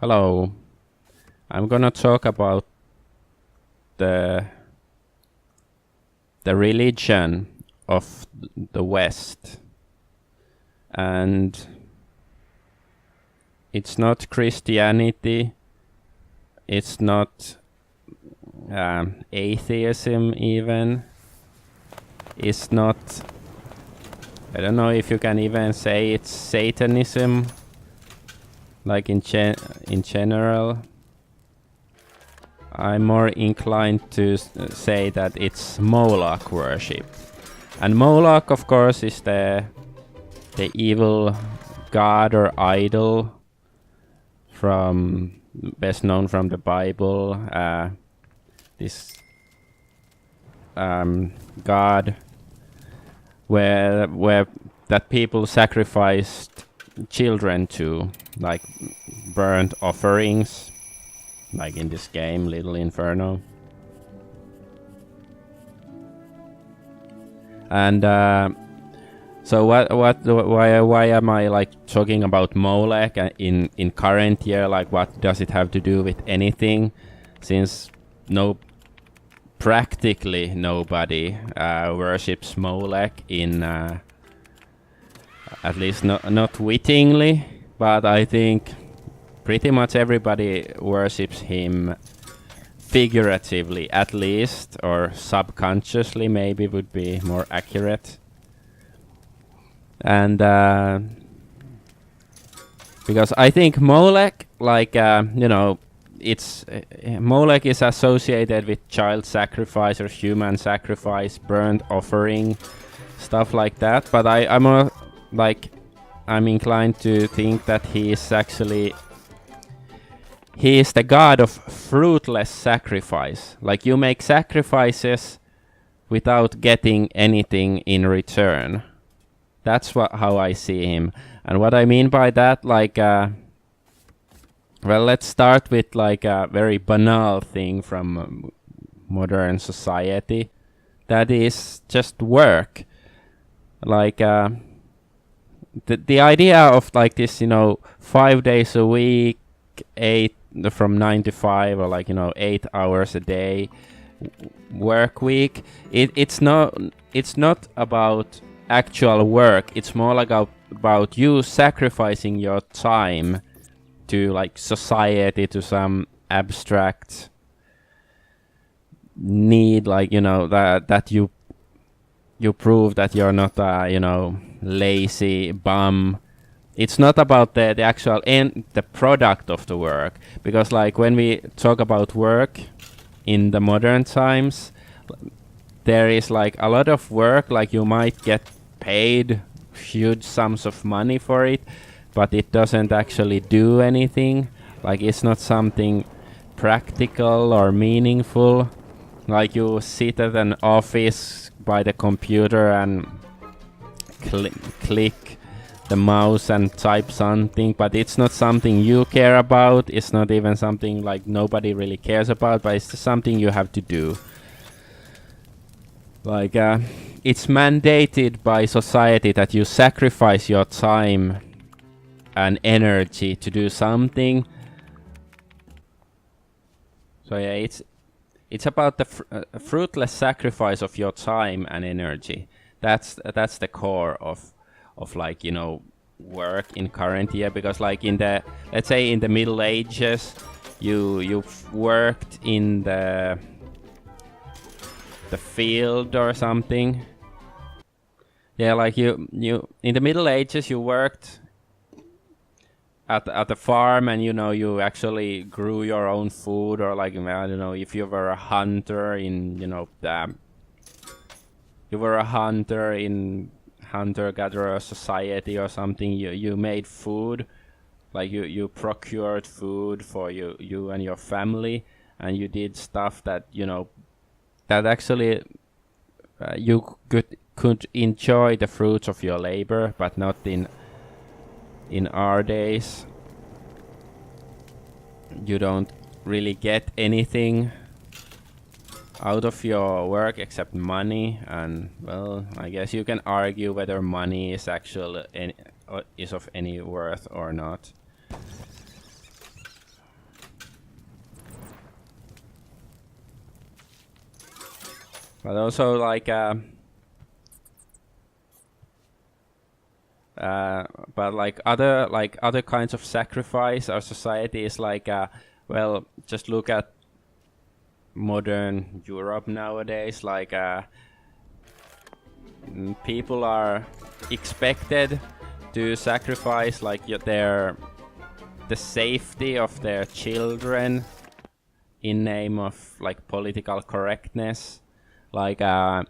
Hello. I'm gonna talk about the religion of the West, and it's not Christianity. It's not atheism even. It's not. I don't know if you can even say it's Satanism. Like in general, I'm more inclined to say that it's Moloch worship. And Moloch, of course, is the evil god or idol from best known from the Bible. This god where that people sacrificed children to, like burnt offerings, like in this game Little Inferno. And so why am I like talking about Moloch in current year? Like, what does it have to do with anything, since practically nobody worships Moloch in at least not wittingly, but I think pretty much everybody worships him figuratively, at least, or subconsciously maybe would be more accurate. And because I think Moloch, like it's Moloch is associated with child sacrifice or human sacrifice, burnt offering, stuff like that. But I'm inclined to think that he is the god of fruitless sacrifice. Like, you make sacrifices without getting anything in return. That's how I see him. And what I mean by that, like, well, let's start with like a very banal thing from modern society. That is just work. Like, the idea of like this, 5 days a week, from 9 to 5, or like 8 hours a day work week. It's not about actual work. It's more like about you sacrificing your time to like society, to some abstract need, like that you prove that you're not a lazy bum. It's not about the actual end, the product of the work. Because like when we talk about work in the modern times, there is like a lot of work, like you might get paid huge sums of money for it, but it doesn't actually do anything. Like, it's not something practical or meaningful. Like, you sit at an office by the computer and click the mouse and type something, but it's not something you care about. It's not even something like nobody really cares about, but it's just something you have to do. Like, it's mandated by society that you sacrifice your time and energy to do something. So yeah, it's about the fruitless sacrifice of your time and energy. That's the core of like work in current year. Because like let's say in the Middle Ages, you've worked in the field or something. Yeah, like you in the Middle Ages you worked at the farm, and you actually grew your own food. Or like, I don't know, if you were a hunter in hunter-gatherer society or something, you made food. Like, you procured food for you and your family, and you did stuff that that actually you could enjoy the fruits of your labor. But not in our days. You don't really get anything out of your work except money. And well, I guess you can argue whether money is actually is of any worth or not. But also but other kinds of sacrifice, our society is well, just look at modern Europe nowadays. People are expected to sacrifice the safety of their children in name of political correctness. Your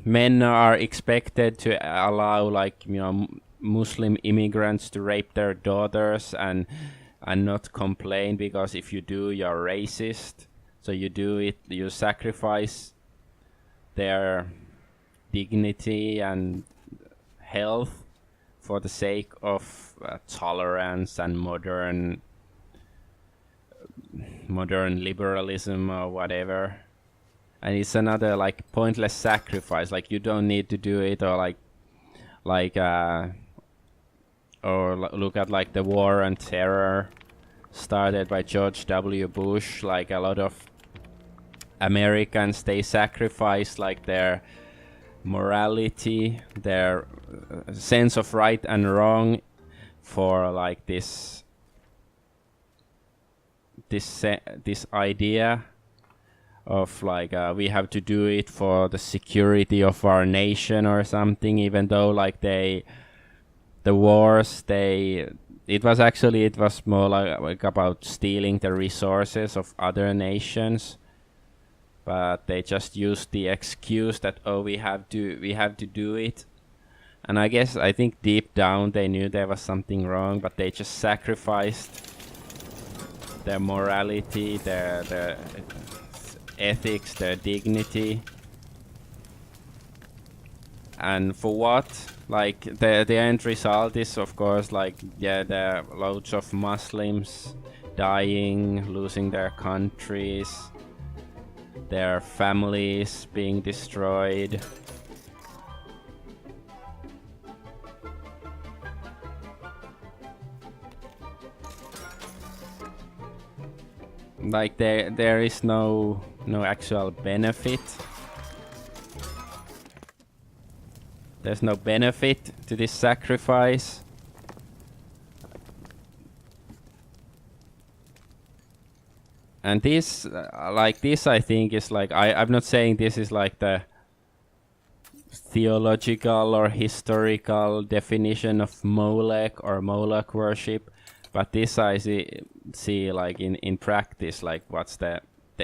men are expected to allow Muslim immigrants to rape their daughters and not complain, because if you do, you're racist. So you do it, you sacrifice their dignity and health for the sake of tolerance and modern liberalism or whatever. And it's another pointless sacrifice. You don't need to do it, or look at the war on terror started by George W. Bush. A lot of Americans, they sacrifice their morality, their sense of right and wrong for this idea of we have to do it for the security of our nation or something, even though the wars, it was more like about stealing the resources of other nations, but they just used the excuse that, oh, we have to do it. And I think deep down they knew there was something wrong, but they just sacrificed their morality, their ethics, their dignity. And for what? The end result is, of course, there are loads of Muslims dying, losing their countries, their families being destroyed. There is no actual benefit. There's no benefit to this sacrifice. And this, I think is I'm not saying this is the theological or historical definition of Moloch or Moloch worship, but this I see in practice, what's the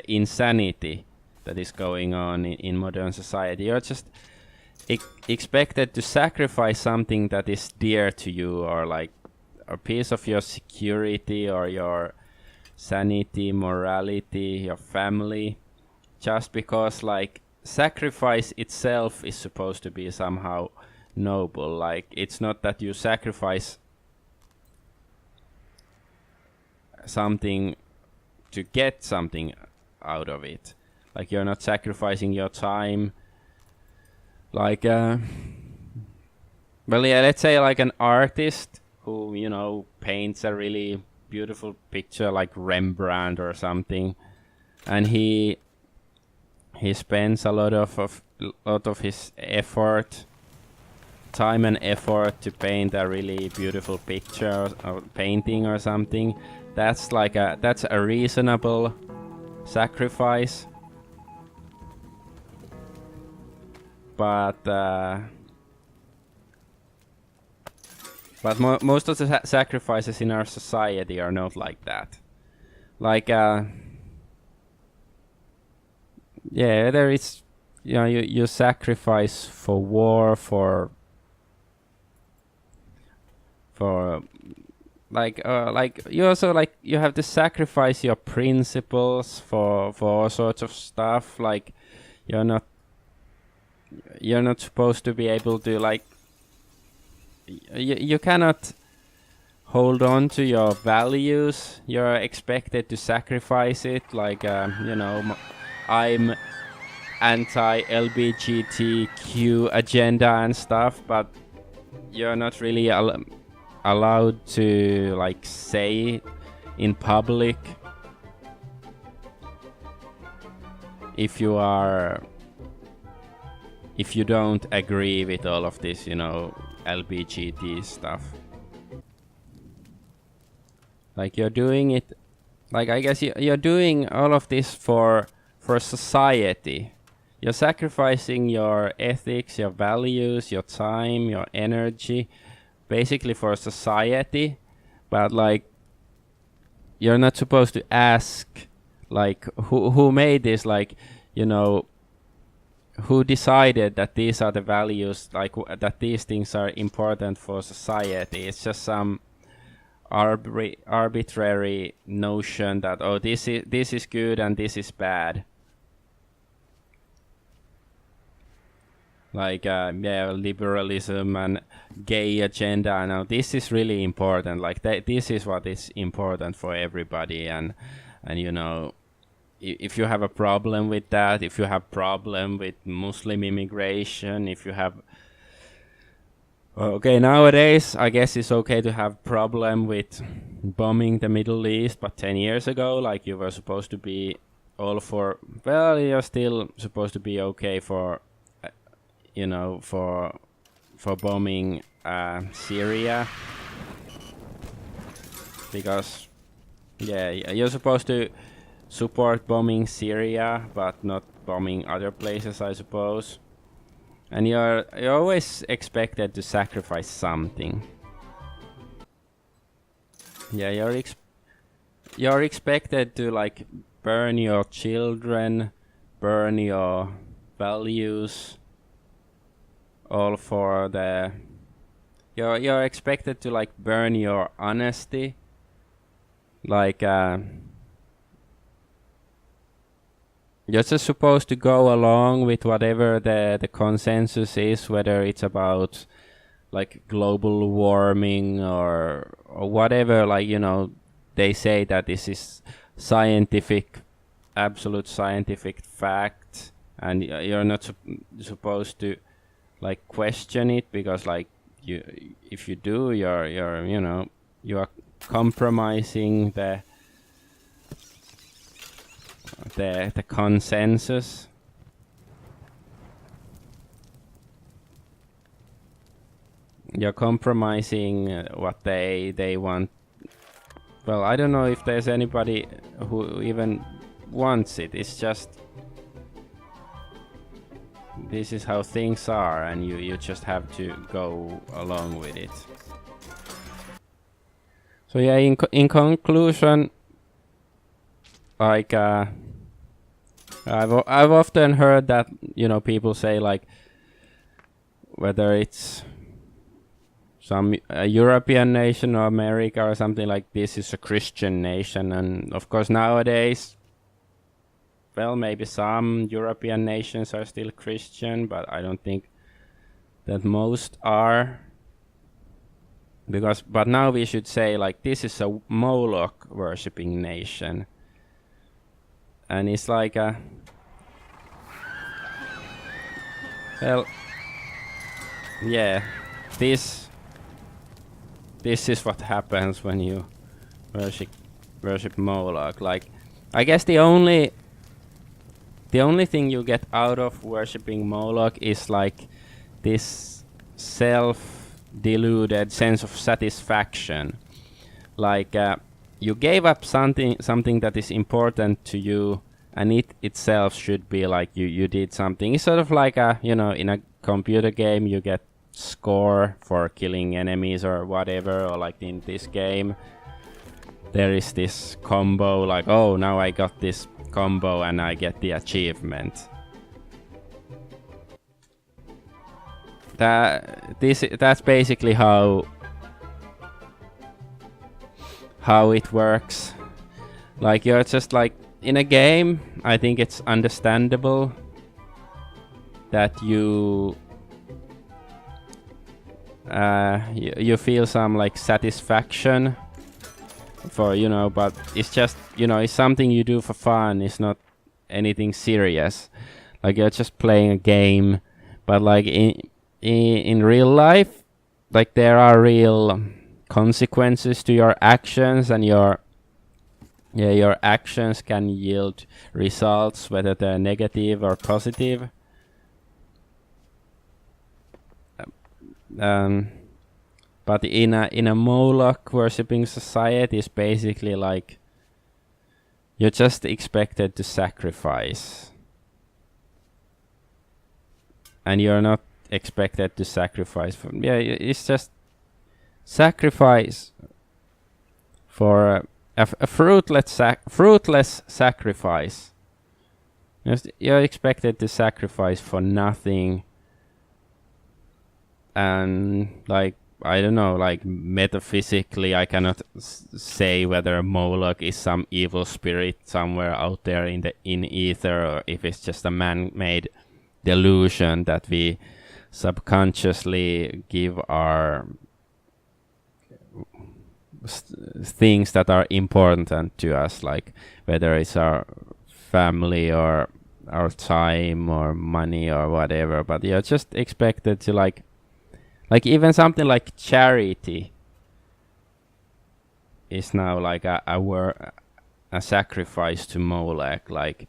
insanity that is going on in modern society. You're just expected to sacrifice something that is dear to you, or a piece of your security or your sanity, morality, your family, just because sacrifice itself is supposed to be somehow noble. It's not that you sacrifice something to get something out of it. You're not sacrificing your time. Let's say an artist who paints a really beautiful picture like Rembrandt or something, and he spends a lot of his time and effort to paint a really beautiful picture or painting or something. That's a reasonable sacrifice. But most of the sacrifices in our society are not like that. There is, you sacrifice for war, for you also you have to sacrifice your principles for all sorts of stuff. You're not supposed to be able to you cannot hold on to your values. You're expected to sacrifice it. I'm anti-LGBTQ agenda and stuff, but you're not really allowed to say in public if you don't agree with all of this, you know, LBGT stuff. Like you're doing it, like I guess you're doing all of this for society. You're sacrificing your ethics, your values, your time, your energy, basically for society. But like, you're not supposed to ask, like, who made this, like, you know, who decided that these are the values, like that these things are important for society. It's just some arbitrary notion that, oh, this is good and this is bad. Like yeah, liberalism and gay agenda. Now this is really important. Like this is what is important for everybody. And you know, if you have a problem with that, if you have problem with Muslim immigration, if you have okay, nowadays I guess it's okay to have problem with bombing the Middle East, but 10 years ago, like, you were supposed to be all for, well, you're still supposed to be okay for, you know, for bombing Syria, because yeah, you're supposed to support bombing Syria but not bombing other places, I suppose. And you're always expected to sacrifice something. Yeah, you're expected to, like, burn your children, burn your values, all for the... You're expected to, like, burn your honesty, like you're just supposed to go along with whatever the consensus is, whether it's about, like, global warming or whatever. Like, you know, they say that this is scientific, absolute scientific fact, and you're not supposed to, like, question it, because, like, if you do, you're you know, you are compromising the consensus. You're compromising what they want. Well, I don't know if there's anybody who even wants it. It's just, this is how things are, and you just have to go along with it. So yeah, in conclusion, like I've often heard that, you know, people say, like, whether it's some European nation or America or something, like, this is a Christian nation, and of course nowadays, well, maybe some European nations are still Christian, but I don't think that most are. But now we should say, like, this is a Moloch worshipping nation. And it's like a... Well... Yeah. This is what happens when you worship Moloch. Like, I guess the only thing you get out of worshipping Moloch is, like, this self-deluded sense of satisfaction. Like, you gave up something that is important to you, and it itself should be like you did something. It's sort of like a, you know, in a computer game you get score for killing enemies or whatever, or like in this game there is this combo, like, oh, now I got this combo and I get the achievement. That's basically how it works. Like, you're just, like, in a game, I think it's understandable that you feel some, like, satisfaction for, you know, but it's just, you know, it's something you do for fun. It's not anything serious. Like, you're just playing a game, but, like, in real life, like, there are real consequences to your actions, and your Yeah, your actions can yield results, whether they're negative or positive. But in a Moloch worshipping society, is basically like you're just expected to sacrifice, and you're not expected to sacrifice. It's just sacrifice for a fruitless sacrifice. You're expected to sacrifice for nothing, and like I don't know, like metaphysically, I cannot say whether Moloch is some evil spirit somewhere out there in ether, or if it's just a man-made delusion that we subconsciously give our things that are important to us, like whether it's our family or our time or money or whatever. But you're just expected to like even something like charity is now like a sacrifice to Moloch. Like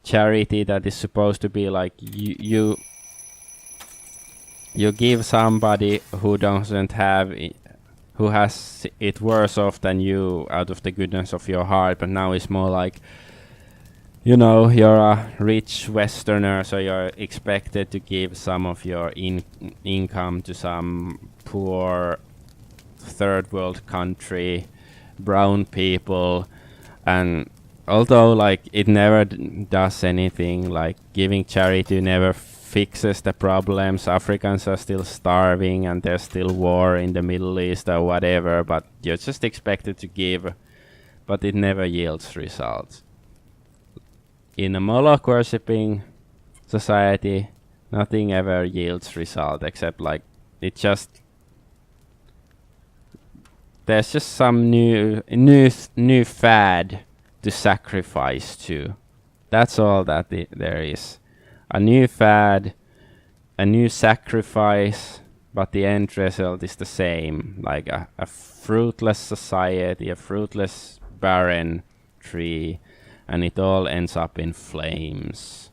charity that is supposed to be like you give somebody who doesn't have it, who has it worse off than you out of the goodness of your heart. But now it's more like, you know, you're a rich Westerner, so you're expected to give some of your income to some poor third world country, brown people. And although like it never does anything, like giving charity never fixes the problems. Africans are still starving and there's still war in the Middle East or whatever, but you're just expected to give, but it never yields results. In a Moloch worshipping society, nothing ever yields result except like there's just some new fad to sacrifice to. That's all that there is. A new fad, a new sacrifice, but the end result is the same, like a fruitless society, a fruitless barren tree, and it all ends up in flames.